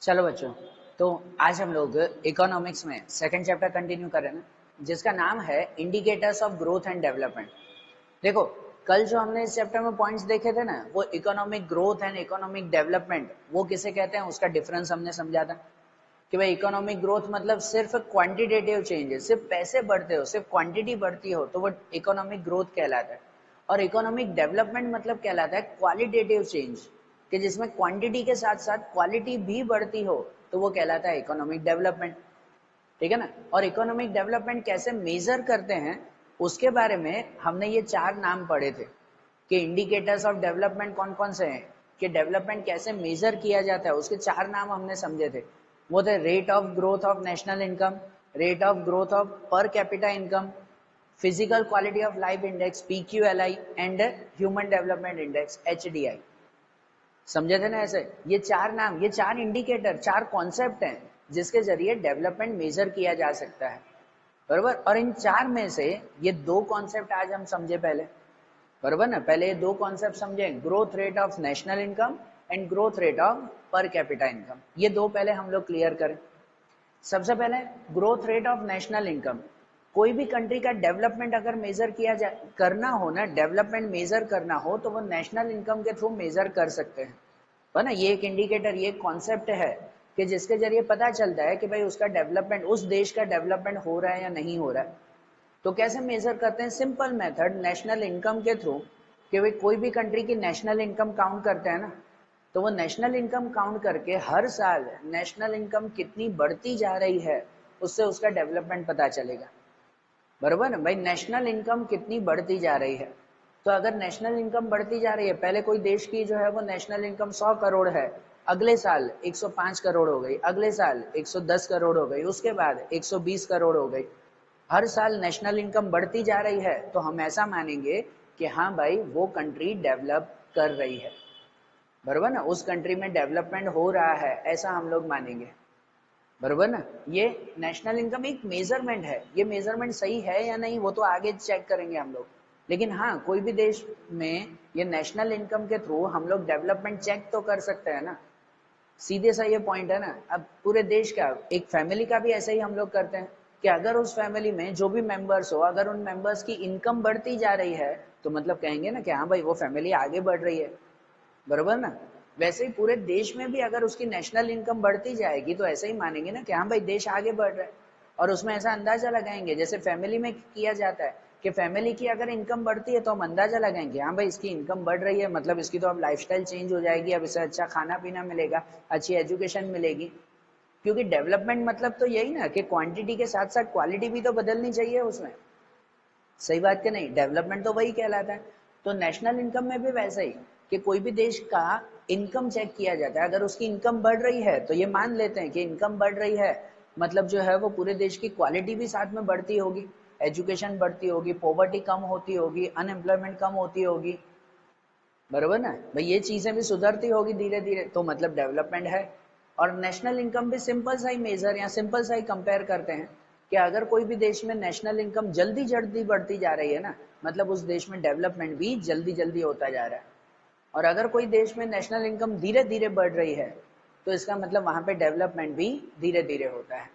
चलो बच्चों, तो आज हम लोग इकोनॉमिक्स में सेकंड चैप्टर कंटिन्यू करें ना, जिसका नाम है indicators of growth and development. देखो, कल जो हमने इस चैप्टर में पॉइंट्स देखे थे ना, वो economic growth and economic development वो किसे कहते हैं उसका डिफरेंस हमने समझा था कि भाई इकोनॉमिक ग्रोथ मतलब सिर्फ क्वांटिटेटिव चेंज है, सिर्फ पैसे बढ़ते हो, सिर्फ क्वांटिटी बढ़ती हो तो वो इकोनॉमिक ग्रोथ कहलाता है। और इकोनॉमिक डेवलपमेंट मतलब कहलाता है क्वालिटेटिव चेंज, कि जिसमें क्वांटिटी के साथ साथ क्वालिटी भी बढ़ती हो तो वो कहलाता है इकोनॉमिक डेवलपमेंट। ठीक है ना। और इकोनॉमिक डेवलपमेंट कैसे मेजर करते हैं उसके बारे में हमने ये चार नाम पढ़े थे कि इंडिकेटर्स ऑफ डेवलपमेंट कौन कौन से हैं, कि डेवलपमेंट कैसे मेजर किया जाता है, उसके चार नाम हमने समझे थे। वो थे rate of growth of national income, rate of growth of पर capita income, physical quality of life index PQLI and human development index HDI। समझे थे ना ऐसे? ये चार नाम, ये चार इंडिकेटर, चार कॉन्सेप्ट हैं जिसके जरिए डेवलपमेंट मेजर किया जा सकता है, बरोबर। और इन चार में से ये दो कॉन्सेप्ट आज हम समझे पहले, बरोबर ना। पहले ये दो कॉन्सेप्ट समझे, growth rate of national income and growth rate of पर कैपिटा इनकम। ये दो पहले हम लोग क्लियर करें। सबसे पहले growth rate of national income. कोई भी कंट्री का डेवलपमेंट अगर मेजर किया जाए, करना हो ना, डेवलपमेंट मेजर करना हो तो वो नेशनल इनकम के थ्रू मेजर कर सकते हैं, है ना। ये एक इंडिकेटर, ये एक कॉन्सेप्ट है कि जिसके जरिए पता चलता है कि भाई उसका डेवलपमेंट, उस देश का डेवलपमेंट हो रहा है या नहीं हो रहा है। तो कैसे मेजर करते हैं? सिंपल मेथड, नेशनल इनकम के थ्रू। कि भाई कोई भी कंट्री की नेशनल इनकम काउंट करते हैं ना, तो वो नेशनल इनकम काउंट करके हर साल नेशनल इनकम कितनी बढ़ती जा रही है उससे उसका डेवलपमेंट पता चलेगा, बरोबर ना भाई। नेशनल इनकम कितनी बढ़ती जा रही है, तो अगर नेशनल इनकम बढ़ती जा रही है, पहले कोई देश की जो है वो नेशनल इनकम 100 करोड़ है, अगले साल 105 करोड़ हो गई, अगले साल 110 करोड़ हो गई, उसके बाद 120 करोड़ हो गई, हर साल नेशनल इनकम बढ़ती जा रही है, तो हम ऐसा मानेंगे कि हाँ भाई वो कंट्री डेवलप कर रही है, बरोबर ना। उस कंट्री में डेवलपमेंट हो रहा है, ऐसा हम लोग मानेंगे, बरोबर ना। ये नेशनल इनकम एक मेजरमेंट है, ये मेजरमेंट सही है या नहीं वो तो आगे चेक करेंगे हम लोग, लेकिन हाँ कोई भी देश में ये नेशनल इनकम के थ्रू हम लोग डेवलपमेंट चेक तो कर सकते हैं ना। सीधे सा ये पॉइंट है ना। अब पूरे देश का, एक फैमिली का भी ऐसे ही हम लोग करते हैं कि अगर उस फैमिली में जो भी मेंबर्स हो, अगर उन मेंबर्स की इनकम बढ़ती जा रही है तो मतलब कहेंगे ना कि हाँ भाई वो फैमिली आगे बढ़ रही है, बरोबर ना। वैसे ही पूरे देश में भी अगर उसकी नेशनल इनकम बढ़ती जाएगी तो ऐसे ही मानेंगे ना कि हाँ भाई देश आगे बढ़ रहा है। और उसमें ऐसा अंदाजा लगाएंगे जैसे फैमिली में किया जाता है कि फैमिली की अगर इनकम बढ़ती है तो हम अंदाजा लगाएंगे हाँ भाई इसकी इनकम बढ़ रही है, मतलब इसकी तो अब लाइफस्टाइल चेंज हो जाएगी, अब इसे अच्छा खाना पीना मिलेगा, अच्छी एजुकेशन मिलेगी। क्योंकि डेवलपमेंट मतलब तो यही ना कि क्वांटिटी के साथ साथ क्वालिटी भी तो बदलनी चाहिए उसमें। सही बात कि नहीं? डेवलपमेंट तो वही कहलाता है। तो नेशनल इनकम में भी वैसा ही कि कोई भी देश का इनकम चेक किया जाता है, अगर उसकी इनकम बढ़ रही है तो ये मान लेते हैं कि इनकम बढ़ रही है, मतलब जो है वो पूरे देश की क्वालिटी भी साथ में बढ़ती होगी, एजुकेशन बढ़ती होगी, पॉवर्टी कम होती होगी, अनएम्प्लॉयमेंट कम होती होगी, बरोबर ना भाई। ये चीजें भी सुधरती होगी धीरे धीरे, तो मतलब डेवलपमेंट है। और नेशनल इनकम भी सिंपल सा ही मेजर या सिंपल सा ही कंपेयर करते हैं कि अगर कोई भी देश में नेशनल इनकम जल्दी जल्दी बढ़ती जा रही है ना, मतलब उस देश में डेवलपमेंट भी जल्दी जल्दी होता जा रहा है। और अगर कोई देश में नेशनल इनकम धीरे धीरे बढ़ रही है तो इसका मतलब वहां पे डेवलपमेंट भी धीरे धीरे होता है,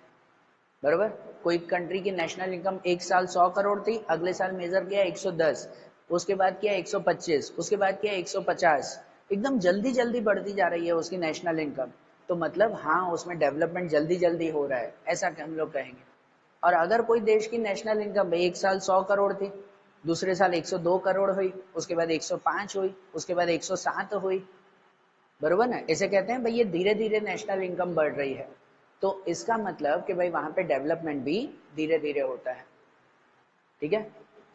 बरोबर। कोई कंट्री की नेशनल इनकम एक साल 100 करोड़ थी, अगले साल मेजर किया 110, उसके बाद किया 125, उसके बाद किया 150, एकदम जल्दी जल्दी बढ़ती जा रही है उसकी नेशनल इनकम, तो मतलब हाँ उसमें डेवलपमेंट जल्दी जल्दी हो रहा है, ऐसा हम लोग कहेंगे। और अगर कोई देश की नेशनल इनकम एक साल 100 करोड़ थी, दूसरे साल 102 करोड़ हुई, उसके बाद 105 हुई, उसके बाद 107 हुई, बरोबर ना, इसे कहते हैं भाई ये धीरे धीरे नेशनल इनकम बढ़ रही है, तो इसका मतलब कि भाई वहां पे डेवलपमेंट भी धीरे धीरे होता है। ठीक है।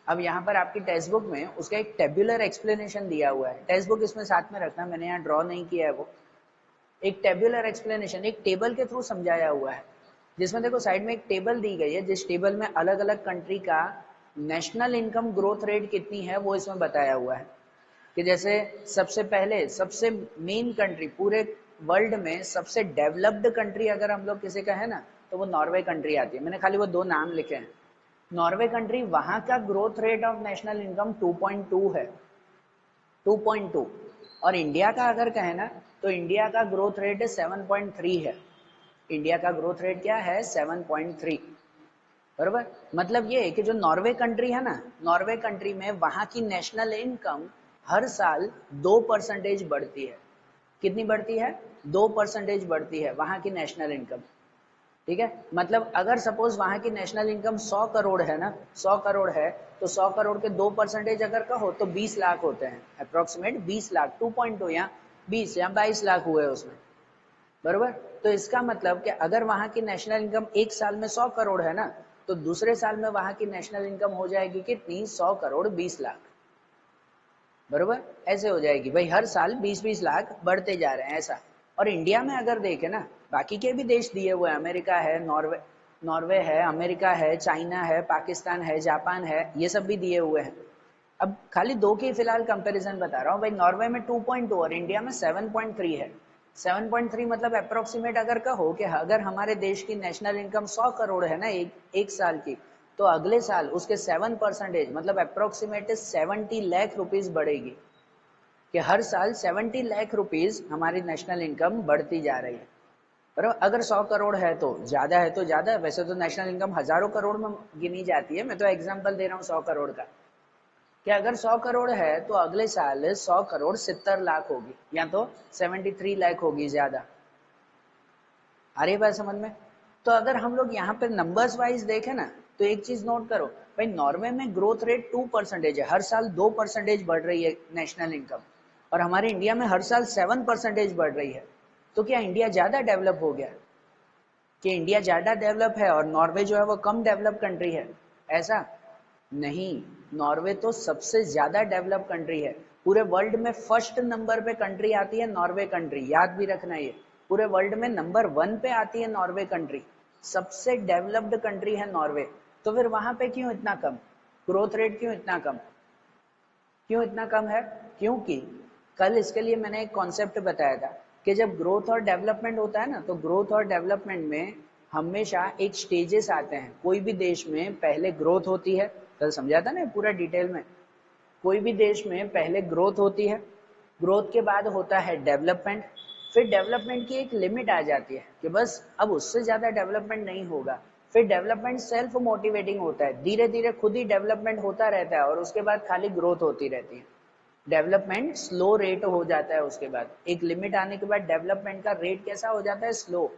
अब यहाँ पर आपकी टेक्स्ट बुक में उसका एक टेब्युलर एक्सप्लेनेशन दिया हुआ है, टेक्स्ट बुक इसमें साथ में रखना, मैंने यहाँ ड्रॉ नहीं किया है वो। एक टेब्युलर एक्सप्लेनेशन एक टेबल के थ्रू समझाया हुआ है, जिसमें देखो साइड में एक टेबल दी गई है, जिस टेबल में अलग अलग कंट्री का नेशनल इनकम ग्रोथ रेट कितनी है वो इसमें बताया हुआ है। कि जैसे सबसे पहले, सबसे मेन कंट्री पूरे वर्ल्ड में, सबसे डेवलप्ड कंट्री अगर हम लोग किसी का है ना तो वो नॉर्वे कंट्री आती है। मैंने खाली वो दो नाम लिखे हैं। नॉर्वे कंट्री, वहां का growth rate of national income 2.2 है, 2.2। और इंडिया का अगर कहे ना तो इंडिया का ग्रोथ रेट 7.3 है। इंडिया का ग्रोथ रेट क्या है? 7.3। बराबर। मतलब ये है कि जो नॉर्वे कंट्री है ना, नॉर्वे कंट्री में वहां की नेशनल इनकम हर साल 2% बढ़ती है। कितनी बढ़ती है? 2% बढ़ती है वहां की नेशनल इनकम। ठीक है, मतलब अगर सपोज वहां की नेशनल इनकम 100 करोड़ है ना, 100 करोड़ है, तो 100 करोड़ के 2% अगर कहो तो 20 लाख होते हैं, अप्रोक्सीमेट 20 लाख, 2.2 या 20 या 22 लाख हुए उसमें। बरोबर। तो इसका मतलब कि अगर वहां की नेशनल इनकम एक साल में 100 करोड़ है ना, तो दूसरे साल में वहां की नेशनल इनकम हो जाएगी कितनी? 100 करोड़ 20 लाख। बरोबर, ऐसे हो जाएगी भाई, हर साल 20-20 लाख बढ़ते जा रहे हैं ऐसा। और इंडिया में अगर देखें ना, बाकी के भी देश दिए हुए हैं, अमेरिका है, नॉर्वे नॉर्वे है, अमेरिका है, चाइना है, पाकिस्तान है, जापान है, ये सब भी दिए हुए हैं। अब खाली दो की फिलहाल कंपैरिजन बता रहा हूँ भाई। नॉर्वे में 2.2 और इंडिया में 7.3 है। 7.3 मतलब अप्रोक्सीमेट अगर कहो कि अगर हमारे देश की नेशनल इनकम 100 करोड़ है ना एक साल की, तो अगले साल उसके 7% मतलब अप्रोक्सीमेट 70 लाख रुपीज बढ़ेगी। कि हर साल 70 लाख रुपीज हमारी नेशनल इनकम बढ़ती जा रही है। पर अगर 100 करोड़ है तो ज्यादा है, तो ज्यादा। वैसे तो नेशनल इनकम हजारों करोड़ में गिनी जाती है, मैं तो एग्जांपल दे रहा हूँ 100 करोड़ का। कि अगर 100 करोड़ है तो अगले साल 100 करोड़ 70 लाख होगी, या तो 73 लाख होगी ज्यादा। आ रही है बात समझ में? तो अगर हम लोग यहाँ पे नंबर्स वाइज देखें ना, तो एक चीज नोट करो भाई, नॉर्वे में ग्रोथ रेट 2% है, हर साल 2% बढ़ रही है नेशनल इनकम। और हमारे इंडिया में हर साल 7% बढ़ रही है। तो क्या इंडिया ज्यादा डेवलप हो गया? कि इंडिया ज्यादा डेवलप है और नॉर्वे जो है वो कम डेवलप कंट्री है? ऐसा नहीं। नॉर्वे तो सबसे ज्यादा डेवलप कंट्री है। पूरे वर्ल्ड में फर्स्ट नंबर पे कंट्री आती है नॉर्वे कंट्री, याद भी रखना ये। पूरे वर्ल्ड में नंबर 1 पे आती है नॉर्वे कंट्री, सबसे डेवलप्ड कंट्री है नॉर्वे। तो फिर वहां पे क्यों इतना कम ग्रोथ रेट? क्यों इतना कम? क्यों इतना कम है? क्योंकि कल इसके लिए मैंने एक कॉन्सेप्ट बताया था कि जब ग्रोथ और डेवलपमेंट होता है ना, तो ग्रोथ और डेवलपमेंट में हमेशा एक स्टेजेस आते हैं। कोई भी देश में पहले ग्रोथ होती है, कल समझा था ना पूरा डिटेल में। कोई भी देश में पहले ग्रोथ होती है, ग्रोथ के बाद होता है डेवलपमेंट। फिर डेवलपमेंट की एक लिमिट आ जाती है कि बस अब उससे ज्यादा डेवलपमेंट नहीं होगा। फिर डेवलपमेंट सेल्फ मोटिवेटिंग होता है, धीरे धीरे खुद ही डेवलपमेंट होता रहता है और उसके बाद खाली ग्रोथ होती रहती है। डेवलपमेंट स्लो रेट हो जाता है, उसके बाद एक लिमिट आने के बाद डेवलपमेंट का रेट कैसा हो जाता है? स्लो।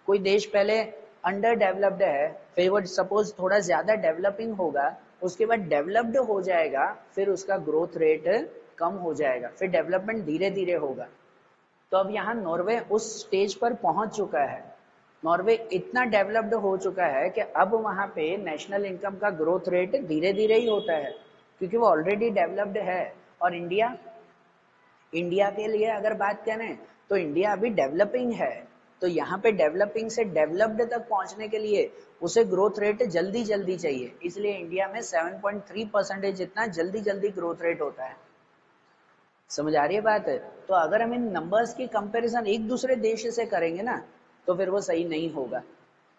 कोई देश पहले अंडर डेवलप्ड है, फिर वो सपोज थोड़ा ज्यादा डेवलपिंग होगा, उसके बाद डेवलप्ड हो जाएगा, फिर उसका ग्रोथ रेट कम हो जाएगा, फिर डेवलपमेंट धीरे धीरे होगा। तो अब यहाँ नॉर्वे उस स्टेज पर पहुंच चुका है। नॉर्वे इतना डेवलप्ड हो चुका है कि अब वहां पे नेशनल इनकम का ग्रोथ रेट धीरे धीरे ही होता है, क्योंकि वो ऑलरेडी डेवलप्ड है। और इंडिया, इंडिया के लिए अगर बात करें तो इंडिया अभी डेवलपिंग है। तो यहाँ पे डेवलपिंग से डेवलप्ड तक पहुंचने के लिए उसे ग्रोथ रेट जल्दी जल्दी चाहिए, इसलिए इंडिया में 7.3% जितना जल्दी जल्दी ग्रोथ रेट होता है। समझ आ रही है बात? तो अगर हम इन नंबर्स की कंपैरिजन एक दूसरे देश से करेंगे ना, तो फिर वो सही नहीं होगा,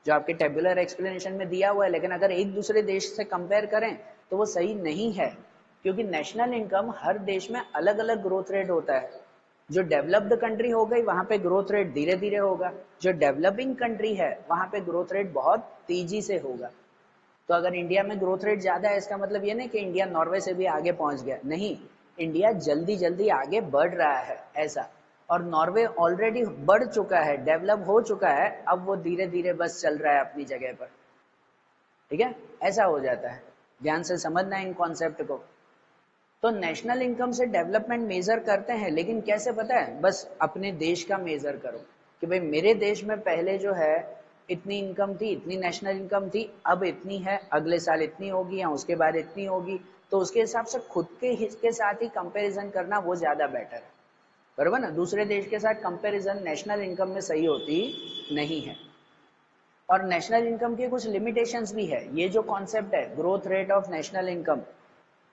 जो आपके टेबुलर एक्सप्लेनेशन में दिया हुआ है। लेकिन अगर एक दूसरे देश से कंपेयर करें तो वो सही नहीं है, क्योंकि नेशनल इनकम हर देश में अलग अलग ग्रोथ रेट होता है। जो डेवलप्ड कंट्री हो गई वहां पे ग्रोथ रेट धीरे धीरे होगा, जो डेवलपिंग कंट्री है वहां पे ग्रोथ रेट बहुत तेजी से होगा। तो अगर इंडिया में ग्रोथ रेट ज्यादा है, इसका मतलब ये नहीं कि इंडिया नॉर्वे से भी आगे पहुंच गया, नहीं। इंडिया जल्दी जल्दी आगे बढ़ रहा है ऐसा। और नॉर्वे ऑलरेडी बढ़ चुका है, डेवलप हो चुका है, अब वो धीरे धीरे बस चल रहा है अपनी जगह पर। ठीक है, ऐसा हो जाता है। ध्यान से समझना इन कॉन्सेप्ट को। तो नेशनल इनकम से डेवलपमेंट मेजर करते हैं, लेकिन कैसे पता है? बस अपने देश का मेजर करो कि भाई मेरे देश में पहले जो है इतनी इनकम थी, इतनी नेशनल इनकम थी, अब इतनी है, अगले साल इतनी होगी या उसके बाद इतनी होगी। तो उसके हिसाब से खुद के हित के साथ ही कंपैरिजन करना वो ज्यादा बेटर है। बरोबर ना? दूसरे देश के साथ कंपैरिजन नेशनल इनकम में सही होती नहीं है। और नेशनल इनकम के कुछ लिमिटेशंस भी है। ये जो कॉन्सेप्ट है growth rate of national income,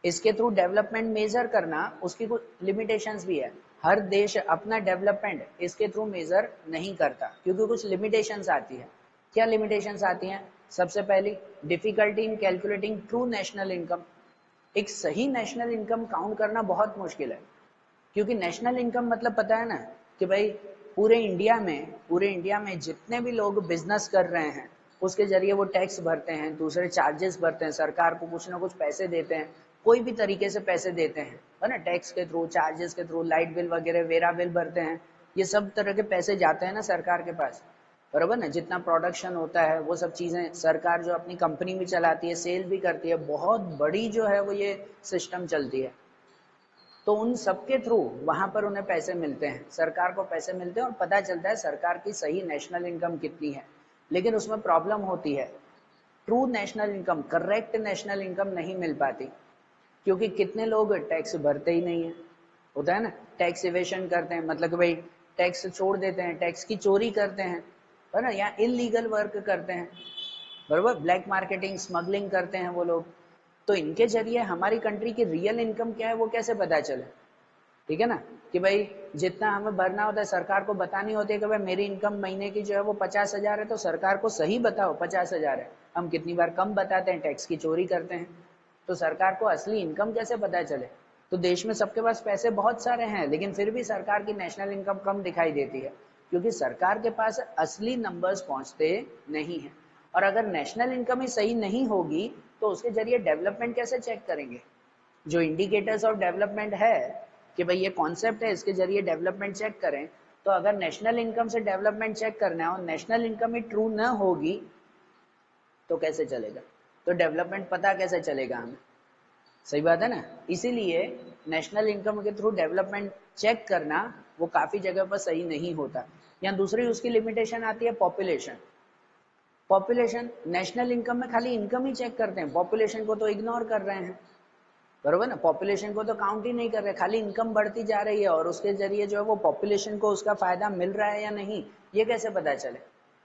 इसके थ्रू डेवलपमेंट मेजर करना, उसकी कुछ लिमिटेशंस भी है। हर देश अपना डेवलपमेंट इसके थ्रू मेजर नहीं करता, क्योंकि कुछ लिमिटेशंस आती है। क्या लिमिटेशंस आती हैं? सबसे पहली, difficulty in calculating true national income. एक सही नेशनल इनकम काउंट करना बहुत मुश्किल है, क्योंकि नेशनल इनकम मतलब पता है ना, कि भाई पूरे इंडिया में जितने भी लोग बिजनेस कर रहे हैं उसके जरिए वो टैक्स भरते हैं, दूसरे चार्जेस भरते हैं, सरकार को कुछ ना कुछ पैसे देते हैं, कोई भी तरीके से पैसे देते हैं, है ना, टैक्स के थ्रू, चार्जेस के थ्रू, लाइट बिल वगैरह, वेरा बिल भरते हैं, ये सब तरह के पैसे जाते हैं ना सरकार के पास, बराबर ना। जितना प्रोडक्शन होता है वो सब चीजें सरकार जो अपनी कंपनी में चलाती है, सेल भी करती है, बहुत बड़ी जो है वो ये सिस्टम चलती है। तो उन सबके थ्रू वहां पर उन्हें पैसे मिलते हैं, सरकार को पैसे मिलते हैं और पता चलता है सरकार की सही नेशनल इनकम कितनी है। लेकिन उसमें प्रॉब्लम होती है, true national income, correct national income नहीं मिल पाती, क्योंकि कितने लोग टैक्स भरते ही नहीं है, होता है ना, टैक्स इवेशन करते हैं, मतलब कि भाई टैक्स छोड़ देते हैं, टैक्स की चोरी करते हैं, है ना, या इलीगल वर्क करते हैं, बराबर, ब्लैक मार्केटिंग, स्मगलिंग करते हैं वो लोग। तो इनके जरिए हमारी कंट्री की रियल इनकम क्या है वो कैसे पता चले, ठीक है ना, कि भाई जितना हमें भरना होता है सरकार को बतानी होती है कि भाई मेरी इनकम महीने की जो है वो 50,000 है, तो सरकार को सही बताओ 50,000 है। हम कितनी बार कम बताते हैं, टैक्स की चोरी करते हैं, तो सरकार को असली इनकम कैसे पता चले। तो देश में सबके पास पैसे बहुत सारे हैं, लेकिन फिर भी सरकार की नेशनल इनकम कम दिखाई देती है, क्योंकि सरकार के पास असली नंबर्स पहुंचते नहीं है। और अगर नेशनल इनकम ही सही नहीं होगी तो उसके जरिए डेवलपमेंट कैसे चेक करेंगे। जो इंडिकेटर्स ऑफ डेवलपमेंट है कि भाई ये कॉन्सेप्ट है, इसके जरिए डेवलपमेंट चेक करें, तो अगर नेशनल इनकम से डेवलपमेंट चेक करना है और नेशनल इनकम ही ट्रू न होगी तो कैसे चलेगा, तो डेवलपमेंट पता कैसे चलेगा हमें, सही बात है ना। इसीलिए नेशनल इनकम के थ्रू डेवलपमेंट चेक करना वो काफी जगह पर सही नहीं होता। या दूसरी उसकी लिमिटेशन आती है पॉपुलेशन। पॉपुलेशन, नेशनल इनकम में खाली इनकम ही चेक करते हैं, पॉपुलेशन को तो इग्नोर कर रहे हैं, बरोबर ना, पॉपुलेशन को तो काउंट ही नहीं कर रहे, खाली इनकम बढ़ती जा रही है और उसके जरिए जो है वो पॉपुलेशन को उसका फायदा मिल रहा है या नहीं, ये कैसे पता चले।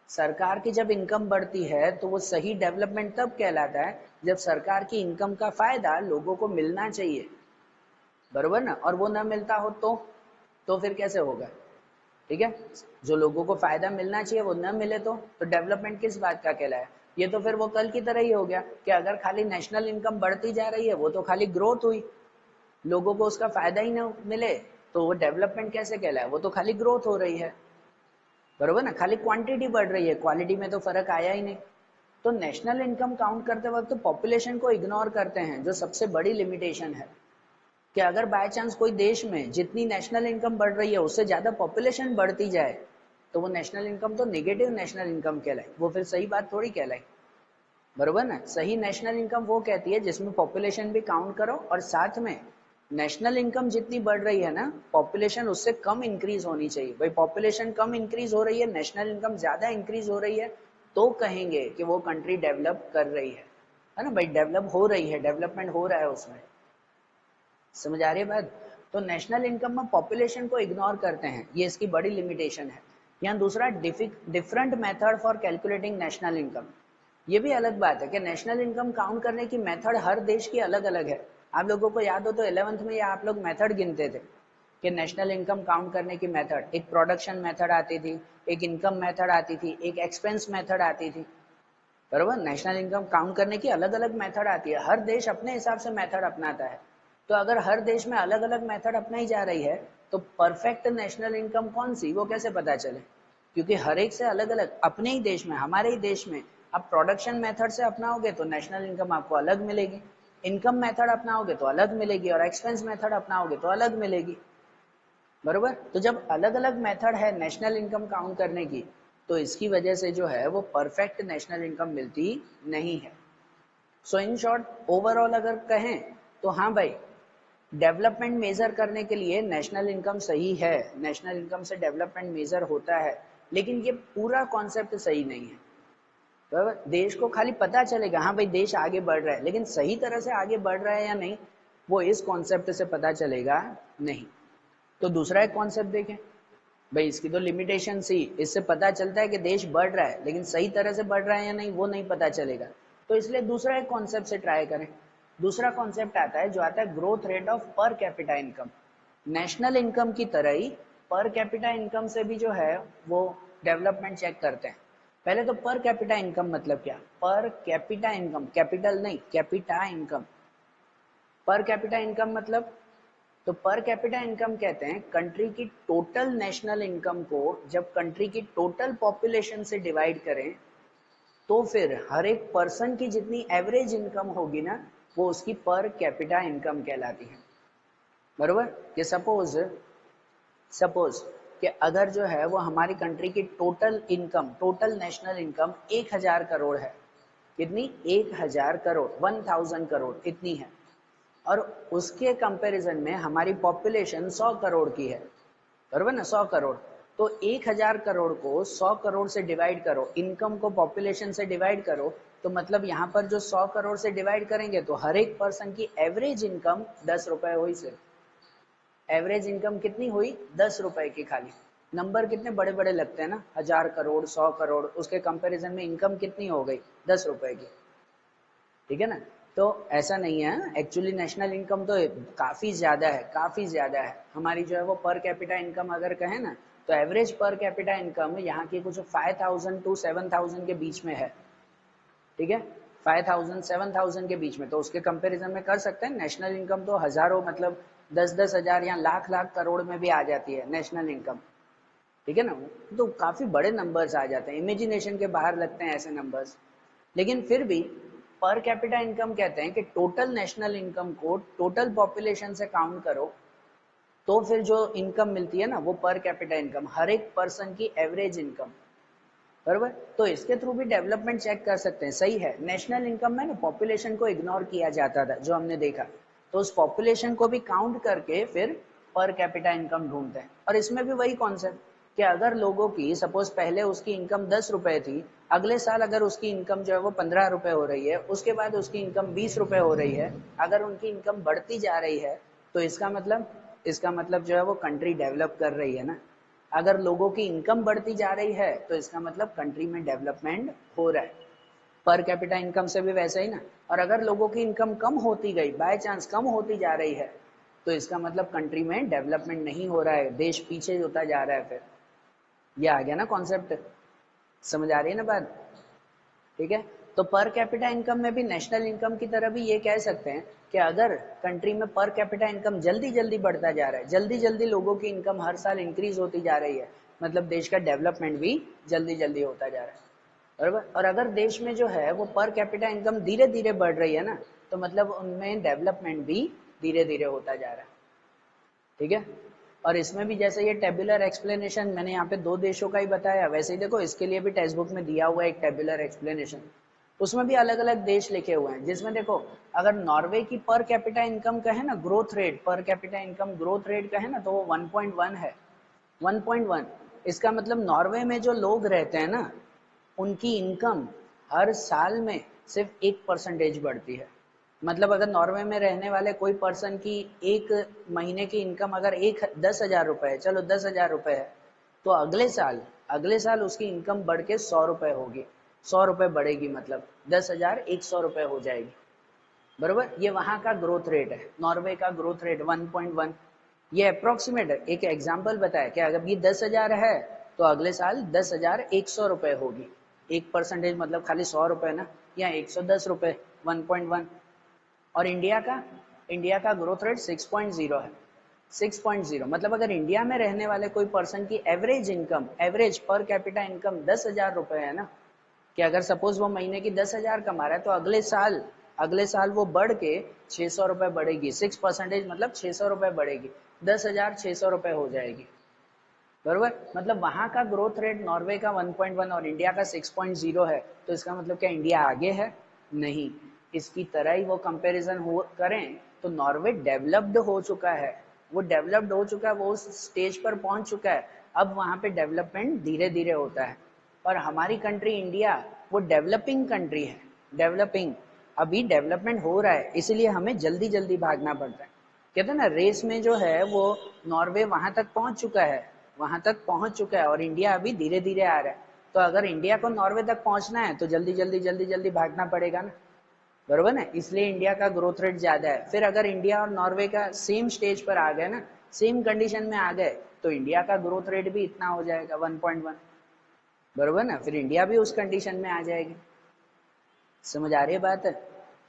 सरकार की जब इनकम बढ़ती है तो वो सही डेवलपमेंट तब कहलाता है जब सरकार की इनकम का फायदा लोगों को मिलना चाहिए, बरोबर ना, और वो ना मिलता हो तो फिर कैसे होगा, ठीक है। जो लोगों को फायदा मिलना चाहिए वो न मिले तो डेवलपमेंट किस बात का कहलाया। ये तो फिर वो कल की तरह ही हो गया कि अगर खाली नेशनल इनकम बढ़ती जा रही है वो तो खाली ग्रोथ हुई, लोगों को उसका फायदा ही ना मिले तो वो डेवलपमेंट कैसे कहलाया, वो तो खाली ग्रोथ हो रही है, बरोबर ना, खाली क्वांटिटी बढ़ रही है, क्वालिटी में तो फर्क आया ही नहीं। तो नेशनल इनकम काउंट करते वक्त पॉपुलेशन को इग्नोर करते हैं, जो सबसे बड़ी लिमिटेशन है कि अगर बाय चांस कोई देश में जितनी नेशनल इनकम बढ़ रही है उससे ज्यादा पॉपुलेशन बढ़ती जाए तो वो नेशनल इनकम तो नेगेटिव नेशनल इनकम कहलाई, वो फिर सही बात थोड़ी कहलाई, बरोबर ना। सही नेशनल इनकम वो कहती है जिसमें पॉपुलेशन भी काउंट करो और साथ में नेशनल इनकम जितनी बढ़ रही है ना, पॉपुलेशन उससे कम इंक्रीज होनी चाहिए। भाई पॉपुलेशन कम इंक्रीज हो रही है, नेशनल इनकम ज्यादा इंक्रीज हो रही है, तो कहेंगे कि वो कंट्री डेवलप कर रही है ना, भाई डेवलप हो रही है, डेवलपमेंट हो रहा है उसमें, समझ आ रही है बात। तो नेशनल इनकम में पॉपुलेशन को इग्नोर करते हैं, ये इसकी बड़ी लिमिटेशन है। यहाँ दूसरा, different method for calculating national income. ये भी अलग बात है कि नेशनल इनकम काउंट करने की मेथड हर देश की अलग अलग है। आप लोगों को याद हो तो 11th में या आप लोग मेथड गिनते थे कि नेशनल इनकम काउंट करने की मेथड, एक प्रोडक्शन मेथड आती थी, एक इनकम मेथड आती थी, एक एक्सपेंस मेथड आती थी, बरोबर। नेशनल इनकम काउंट करने की अलग अलग मेथड आती है, हर देश अपने हिसाब से मेथड अपनाता है। तो अगर हर देश में अलग अलग मेथड अपनाई जा रही है तो परफेक्ट नेशनल इनकम कौन सी, वो कैसे पता चले, क्योंकि हर एक से अलग अलग, अपने ही देश में, हमारे ही देश में आप प्रोडक्शन मेथड से अपनाओगे तो नेशनल इनकम आपको अलग मिलेगी, इनकम मेथड अपनाओगे तो अलग मिलेगी, और एक्सपेंस मेथड अपनाओगे तो अलग मिलेगी, बरोबर। तो जब अलग अलग मेथड है नेशनल इनकम काउंट करने की तो इसकी वजह से जो है वो परफेक्ट नेशनल इनकम मिलती नहीं है। सो इन शॉर्ट, ओवरऑल अगर कहें तो हाँ भाई, डेवलपमेंट मेजर करने के लिए नेशनल इनकम सही है, नेशनल इनकम से डेवलपमेंट मेजर होता है, लेकिन ये पूरा कॉन्सेप्ट सही नहीं है, बराबर। देश को खाली पता चलेगा हाँ भाई देश आगे बढ़ रहा है, लेकिन सही तरह से आगे बढ़ रहा है या नहीं वो इस कॉन्सेप्ट से पता चलेगा नहीं। तो दूसरा एक कॉन्सेप्ट देखें भाई, इसकी तो लिमिटेशन सी, इससे पता चलता है कि देश बढ़ रहा है, लेकिन सही तरह से बढ़ रहा है या नहीं वो नहीं पता चलेगा, तो इसलिए दूसरा एक कॉन्सेप्ट से ट्राई करें। दूसरा कॉन्सेप्ट आता है जो आता है ग्रोथ रेट ऑफ पर कैपिटा इनकम। नेशनल इनकम की तरह ही पर कैपिटा इनकम से भी जो है वो डेवलपमेंट चेक करते हैं। पहले तो पर कैपिटा इनकम मतलब क्या, पर कैपिटा इनकम, कैपिटल नहीं, कैपिटा इनकम। पर कैपिटा इनकम मतलब तो पर कैपिटा इनकम कहते हैं कंट्री की टोटल नेशनल इनकम को जब कंट्री की टोटल पॉपुलेशन से डिवाइड करें तो फिर हर एक पर्सन की जितनी एवरेज इनकम होगी ना वो उसकी पर कैपिटा इनकम कहलाती है। बरोबर। कि सपोज सपोज कि अगर जो है वो हमारी कंट्री की total income, total national income 1000 crore है। कितनी? 1000 करोड़, 1000 करोड़ इतनी है। और उसके कंपैरिजन में हमारी पॉपुलेशन 100 करोड़ की है। बरोबर ना? 100 करोड़। तो 1000 करोड़ को 100 करोड़ से डिवाइड करो, इनकम को पॉपुलेशन से डिवाइड करो, तो मतलब यहाँ पर जो 100 करोड़ से डिवाइड करेंगे तो हर एक पर्सन की एवरेज इनकम 10 रुपए हुई। सिर्फ एवरेज इनकम कितनी हुई? 10 रुपए की खाली। नंबर कितने बड़े बड़े लगते हैं ना, 1000 करोड़, 100 करोड़, उसके कंपैरिजन में इनकम कितनी हो गई? 10 रुपए की। ठीक है ना? तो ऐसा नहीं है, एक्चुअली नेशनल इनकम तो काफी ज्यादा है, काफी ज्यादा है। हमारी जो है वो पर कैपिटा इनकम अगर कहें ना तो एवरेज पर कैपिटा इनकम यहाँ की कुछ 5000 टू 7000 के बीच में है। ठीक है, 5000 7000 के बीच में। तो उसके कंपैरिजन में कर सकते हैं। नेशनल इनकम तो हजारों, मतलब 10-10 हजार या लाख लाख करोड़ में भी आ जाती है नेशनल इनकम। ठीक है ना? तो काफी बड़े नंबर्स आ जाते हैं, इमेजिनेशन के बाहर लगते हैं ऐसे नंबर्स। लेकिन फिर भी पर कैपिटा इनकम कहते हैं कि टोटल नेशनल इनकम को टोटल पॉपुलेशन से काउंट करो तो फिर जो इनकम मिलती है ना वो पर कैपिटा इनकम, हर एक पर्सन की एवरेज इनकम। बराबर। तो इसके थ्रू भी डेवलपमेंट चेक कर सकते हैं। सही है, नेशनल इनकम में ना पॉपुलेशन को इग्नोर किया जाता था जो हमने देखा, तो उस पॉपुलेशन को भी काउंट करके फिर पर कैपिटा इनकम ढूंढते हैं। और इसमें भी वही कॉन्सेप्ट कि अगर लोगों की सपोज पहले उसकी इनकम 10 रुपए थी, अगले साल अगर उसकी इनकम जो है वो 15 रुपए हो रही है, उसके बाद उसकी इनकम 20 रुपए हो रही है, अगर उनकी इनकम बढ़ती जा रही है तो इसका मतलब जो है वो कंट्री डेवलप कर रही है ना। अगर लोगों की इनकम बढ़ती जा रही है तो इसका मतलब कंट्री में डेवलपमेंट हो रहा है। पर कैपिटा इनकम से भी वैसा ही ना। और अगर लोगों की इनकम कम होती गई, बाय चांस कम होती जा रही है, तो इसका मतलब कंट्री में डेवलपमेंट नहीं हो रहा है, देश पीछे होता जा रहा है। फिर ये आ गया ना कॉन्सेप्ट, समझ आ रही है ना बात? ठीक है। तो पर कैपिटा इनकम में भी नेशनल इनकम की तरह भी ये कह सकते हैं कि अगर कंट्री में पर कैपिटा इनकम जल्दी जल्दी बढ़ता जा रहा है, जल्दी जल्दी लोगों की इनकम हर साल इंक्रीज होती जा रही है, मतलब देश का डेवलपमेंट भी जल्दी जल्दी होता जा रहा है। बराबर। और अगर देश में जो है वो पर कैपिटा इनकम धीरे धीरे बढ़ रही है ना, तो मतलब उनमें डेवलपमेंट भी धीरे धीरे होता जा रहा है। ठीक है। और इसमें भी जैसे ये टेबुलर एक्सप्लेनेशन मैंने यहाँ पे 2 देशों का ही बताया, वैसे ही देखो इसके लिए भी टेक्स्ट बुक में दिया हुआ है एक टेबुलर एक्सप्लेनेशन। उसमें भी अलग अलग देश लिखे हुए हैं, जिसमें देखो अगर नॉर्वे की पर कैपिटा इनकम कहे ना, ग्रोथ रेट, पर कैपिटा इनकम ग्रोथ रेट कहे ना, तो वो 1.1 है। 1.1। इसका मतलब नॉर्वे में जो लोग रहते हैं ना उनकी इनकम हर साल में सिर्फ 1% बढ़ती है। मतलब अगर नॉर्वे में रहने वाले कोई पर्सन की एक महीने की इनकम अगर 10,000 रुपए है, चलो 10,000 रुपए है, तो अगले साल उसकी इनकम बढ़ के 100 रुपए होगी। 100 रुपए बढ़ेगी, मतलब 10,100 रुपए हो जाएगी। बरोबर। ये वहां का ग्रोथ रेट है, नॉर्वे का ग्रोथ रेट 1.1। ये अप्रोक्सीमेट है, एक एग्जाम्पल बताया कि अगर ये 10,000 है तो अगले साल 10,100 रुपए होगी। 1% मतलब खाली 100 रुपए ना, या 110 रुपए, 1.1। और इंडिया का ग्रोथ रेट 6.0 है। 6.0 मतलब अगर इंडिया में रहने वाले कोई पर्सन की एवरेज इनकम, एवरेज पर कैपिटा इनकम 10,000 रुपए है ना, कि अगर सपोज वो महीने की 10,000 कमा रहा है तो अगले साल वो बढ़ के 600 रुपए बढ़ेगी। 6% मतलब 600 रुपए बढ़ेगी, 10,600 रुपए हो जाएगी। बरोबर। मतलब वहां का ग्रोथ रेट नॉर्वे का 1.1 और इंडिया का 6.0 है, तो इसका मतलब क्या इंडिया आगे है? नहीं। इसकी तरह ही वो कंपैरिजन हो करें तो नॉर्वे डेवलप्ड हो चुका है, वो डेवलप्ड हो चुका है, वो उस स्टेज पर पहुंच चुका है। अब वहां पे डेवलपमेंट धीरे धीरे होता है। और हमारी कंट्री इंडिया वो डेवलपिंग कंट्री है, डेवलपिंग, अभी डेवलपमेंट हो रहा है, इसलिए हमें जल्दी जल्दी भागना पड़ता है। कहते हैं ना रेस में जो है वो नॉर्वे वहां तक पहुंच चुका है, वहां तक पहुंच चुका है, और इंडिया अभी धीरे धीरे आ रहा है। तो अगर इंडिया को नॉर्वे तक पहुंचना है तो जल्दी जल्दी जल्दी जल्दी भागना पड़ेगा ना। बरोबर ना? इसलिए इंडिया का ग्रोथ रेट ज्यादा है। फिर अगर इंडिया और नॉर्वे का सेम स्टेज पर आ गए ना, सेम कंडीशन में आ गए, तो इंडिया का ग्रोथ रेट भी इतना हो जाएगा, 1.1। बरोबर ना? फिर इंडिया भी उस कंडीशन में आ जाएगी। समझ आ रही है बात?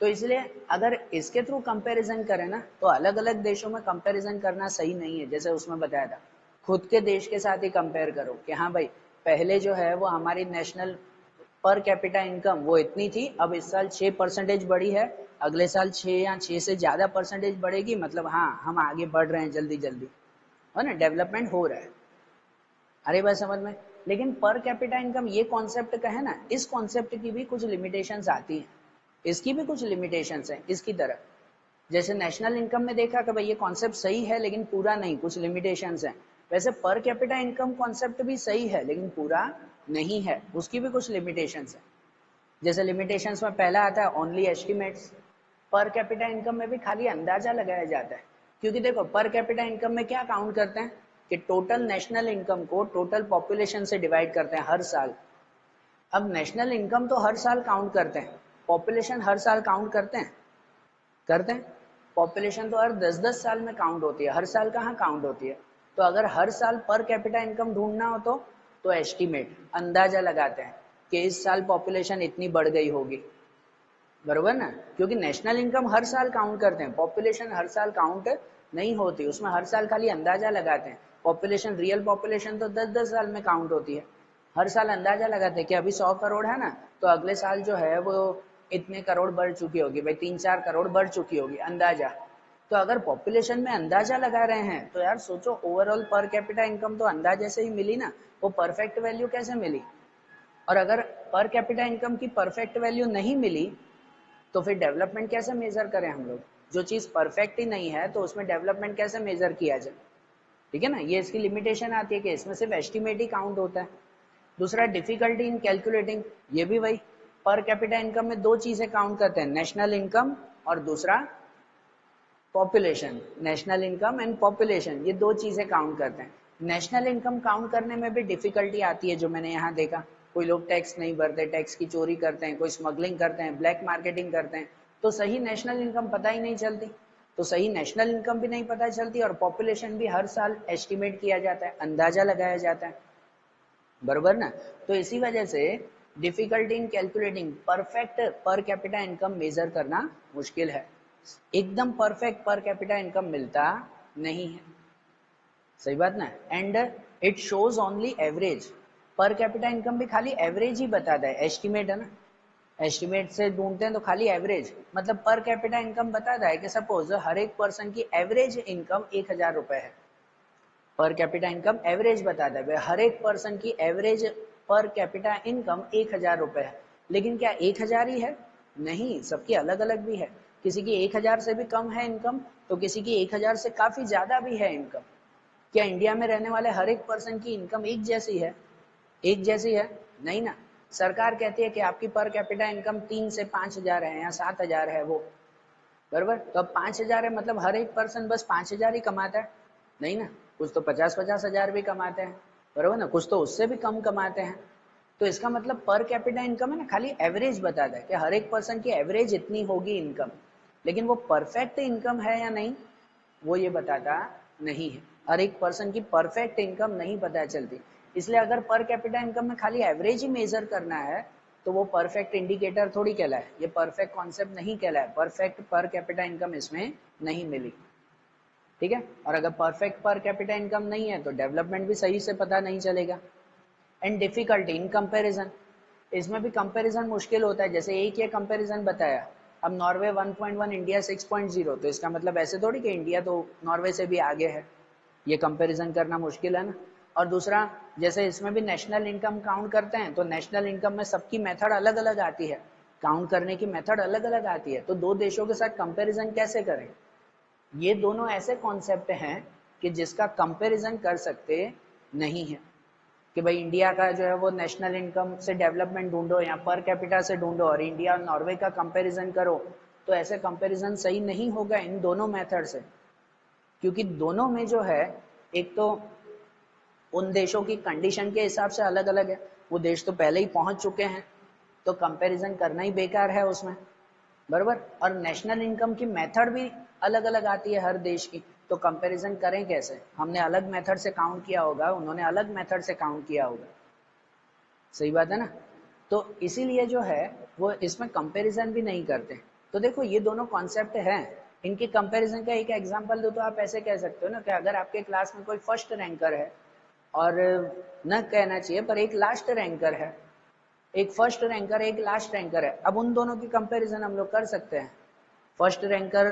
तो तो इसलिए अगर इसके थ्रू कंपैरिजन करें ना तो अलग अलग देशों में कंपैरिजन करना सही नहीं है। जैसे उसमें बताया था खुद के देश के साथ ही कंपेयर करो कि हाँ भाई पहले जो है वो हमारी नेशनल पर कैपिटा इनकम वो इतनी थी, अब इस साल 6% बढ़ी है, अगले साल 6 या 6 से ज्यादा परसेंटेज बढ़ेगी, मतलब हाँ हम आगे बढ़ रहे हैं जल्दी जल्दी, है ना, डेवलपमेंट हो रहा है। अरे बात समझ में। लेकिन पर कैपिटा इनकम ये कॉन्सेप्ट का है ना, इस कॉन्सेप्ट की भी कुछ लिमिटेशंस आती हैं, इसकी भी कुछ लिमिटेशंस हैं इसकी तरह। जैसे नेशनल इनकम में देखा कि भाई ये कॉन्सेप्ट सही है लेकिन पूरा नहीं, कुछ लिमिटेशंस हैं। वैसे पर कैपिटा इनकम कॉन्सेप्ट भी सही है लेकिन पूरा नहीं है, उसकी भी कुछ लिमिटेशंस है। जैसे लिमिटेशंस में पहला आता है ओनली एस्टिमेट्स। पर कैपिटा इनकम में भी खाली अंदाजा लगाया जाता है, क्योंकि देखो पर कैपिटा इनकम में क्या काउंट करते हैं कि टोटल नेशनल इनकम को टोटल पॉपुलेशन से डिवाइड करते हैं हर साल। अब नेशनल इनकम तो हर साल काउंट करते हैं, पॉपुलेशन हर साल काउंट करते हैं। पॉपुलेशन तो हर 10-10 साल में काउंट होती है, हर साल कहाँ काउंट होती है। तो अगर हर साल पर कैपिटा इनकम ढूंढना हो तो एस्टिमेट अंदाजा लगाते हैं कि इस साल पॉपुलेशन इतनी बढ़ गई होगी, बरोबर ना, क्योंकि नेशनल इनकम हर साल काउंट करते हैं, पॉपुलेशन हर साल काउंट नहीं होती, उसमें हर साल खाली अंदाजा लगाते हैं। पॉपुलेशन रियल पॉपुलेशन तो 10-10 साल में काउंट होती है, हर साल अंदाजा लगाते हैं कि अभी 100 करोड़ है ना, तो अगले साल जो है वो इतने करोड़ बढ़ चुकी होगी, भाई 3-4 करोड़ बढ़ चुकी होगी, अंदाजा। तो अगर पॉपुलेशन में अंदाजा लगा रहे हैं तो यार सोचो ओवरऑल पर कैपिटा इनकम तो अंदाजे से ही मिली ना, वो परफेक्ट वैल्यू कैसे मिली। और अगर पर कैपिटा इनकम की परफेक्ट वैल्यू नहीं मिली तो फिर डेवलपमेंट कैसे मेजर करें हम लोग, जो चीज परफेक्ट ही नहीं है तो उसमें डेवलपमेंट कैसे मेजर किया जाए। ठीक है ना, ये इसकी लिमिटेशन आती है कि इसमें सिर्फ एस्टिमेट ही काउंट होता है। दूसरा डिफिकल्टी इन कैलकुलेटिंग, ये भी वही पर कैपिटा इनकम में दो चीजें काउंट करते हैं, नेशनल इनकम और दूसरा population. National income and population ये दो चीजें काउंट करते हैं। नेशनल इनकम काउंट करने में भी डिफिकल्टी आती है, जो मैंने यहाँ देखा कोई लोग टैक्स नहीं भरते, टैक्स की चोरी करते हैं, कोई स्मगलिंग करते हैं, ब्लैक मार्केटिंग करते हैं, तो सही नेशनल इनकम पता ही नहीं चलती। तो सही नेशनल इनकम भी नहीं पता चलती और पॉपुलेशन भी हर साल एस्टिमेट किया जाता है, अंदाजा लगाया जाता है, बरोबर ना। तो इसी वजह से difficulty in calculating perfect per capita income measure करना मुश्किल है, एकदम परफेक्ट पर कैपिटा इनकम मिलता नहीं है, सही बात ना। And it shows only average, पर कैपिटा इनकम भी खाली एवरेज ही बताता है, एस्टिमेट है ना, एस्टिमेट से ढूंढते हैं तो खाली एवरेज, मतलब पर कैपिटा इनकम बताता है कि सपोज हर एक पर्सन की एवरेज इनकम 1000 रुपए है, पर कैपिटा इनकम एवरेज बताता है, हर एक पर्सन की एवरेज पर कैपिटा इनकम 1000 रुपए है। लेकिन क्या 1000 ही है, नहीं, सबकी अलग अलग भी है, किसी की 1000 से भी कम है इनकम, तो किसी की 1000 से काफी ज्यादा भी है इनकम। क्या इंडिया में रहने वाले हर एक पर्सन की इनकम एक जैसी है, एक जैसी है, नहीं ना। सरकार कहती है कि आपकी पर कैपिटा इनकम 3 से 5000 है या 7000 है वो, बराबर, तो अब 5000 है मतलब हर एक पर्सन बस 5000 ही कमाता है, नहीं ना, कुछ तो 50-50 हजार भी कमाते हैं, बराबर ना, कुछ तो उससे भी कम कमाते हैं। तो इसका मतलब पर कैपिटा इनकम है ना खाली एवरेज बताता है कि हर एक पर्सन की एवरेज इतनी होगी इनकम, लेकिन वो परफेक्ट इनकम है या नहीं वो ये बताता नहीं है, हर एक पर्सन की परफेक्ट इनकम नहीं पता चलती। इसलिए अगर पर कैपिटा इनकम में खाली एवरेज ही मेजर करना है तो वो परफेक्ट इंडिकेटर थोड़ी कहलाए, ये परफेक्ट कॉन्सेप्ट नहीं कहलाए, परफेक्ट पर कैपिटा इनकम इसमें नहीं मिली, ठीक है। और अगर परफेक्ट पर कैपिटा इनकम नहीं है तो डेवलपमेंट भी सही से पता नहीं चलेगा। एंड डिफिकल्टी इन कंपैरिजन, इसमें भी कंपैरिजन मुश्किल होता है। जैसे एक ये कंपैरिजन बताया, अब नॉर्वे 1.1 इंडिया 6.0, तो इसका मतलब ऐसे थोड़ी कि इंडिया तो नॉर्वे से भी आगे है, ये कंपैरिजन करना मुश्किल है ना। और दूसरा जैसे इसमें भी नेशनल इनकम काउंट करते हैं तो नेशनल इनकम में सबकी मेथड अलग अलग आती है, काउंट करने की मेथड अलग अलग आती है, तो दो देशों के साथ कंपैरिजन कैसे करें। ये दोनों ऐसे कॉन्सेप्ट हैं कि जिसका कंपैरिजन कर सकते नहीं है, कि भाई इंडिया का जो है वो नेशनल इनकम से डेवलपमेंट ढूंढो या पर कैपिटा से ढूंढो और इंडिया और नॉर्वे का कंपैरिजन करो, तो ऐसे कंपैरिजन सही नहीं होगा इन दोनों मेथड से, क्योंकि दोनों में जो है एक तो उन देशों की कंडीशन के हिसाब से अलग अलग है, वो देश तो पहले ही पहुंच चुके हैं तो कंपैरिजन करना ही बेकार है उसमें, बराबर। और नेशनल इनकम की मेथड भी अलग अलग आती है हर देश की, तो कंपैरिजन करें कैसे, हमने अलग मेथड से काउंट किया होगा, उन्होंने अलग मेथड से काउंट किया होगा, सही बात है ना। तो इसीलिए जो है वो इसमें कंपैरिजन भी नहीं करते, तो देखो ये दोनों कॉन्सेप्ट हैं, इनके कंपैरिजन का एक एग्जांपल दो तो आप ऐसे कह सकते हो ना कि अगर आपके क्लास में कोई फर्स्ट रैंकर है, और न कहना चाहिए पर एक लास्ट रैंकर है, एक फर्स्ट रैंकर एक लास्ट रैंकर है, अब उन दोनों की कंपैरिजन हम लोग कर सकते हैं। फर्स्ट रैंकर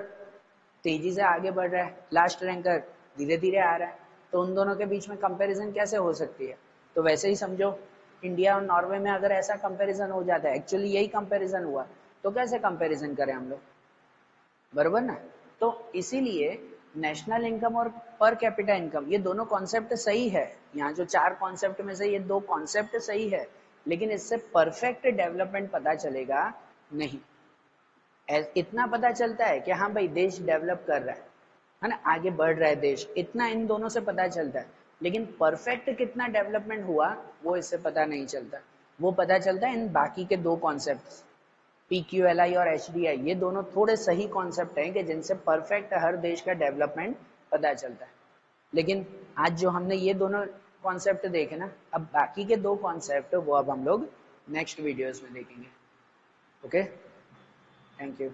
तेजी से आगे बढ़ रहा है, लास्ट रैंकर धीरे धीरे आ रहा है, तो उन दोनों के बीच में कंपैरिजन कैसे हो सकती है? तो वैसे ही समझो, इंडिया और नॉर्वे में अगर ऐसा कंपैरिजन हो जाता है, एक्चुअली यही कंपैरिजन हुआ, तो कैसे कंपैरिजन करें हम लोग, बरोबर ना? तो इसीलिए नेशनल इनकम और पर कैपिटा इनकम ये दोनों कॉन्सेप्ट सही है, यहाँ जो 4 कॉन्सेप्ट में से ये 2 कॉन्सेप्ट सही है, लेकिन इससे परफेक्ट डेवलपमेंट पता चलेगा नहीं। इतना पता चलता है कि हाँ भाई देश डेवलप कर रहा है ना, आगे बढ़ रहा है देश, इतना इन दोनों से पता चलता है, लेकिन परफेक्ट कितना डेवलपमेंट हुआ वो इससे पता नहीं चलता। वो पता चलता है इन बाकी के 2 कॉन्सेप्ट, PQLI और HDI, ये दोनों थोड़े सही कॉन्सेप्ट हैं कि जिनसे परफेक्ट हर देश का डेवलपमेंट पता चलता है। लेकिन आज जो हमने ये दोनों कॉन्सेप्ट देखे ना, अब बाकी के 2 कॉन्सेप्ट वो अब हम लोग नेक्स्ट वीडियोस में देखेंगे। Okay, thank you.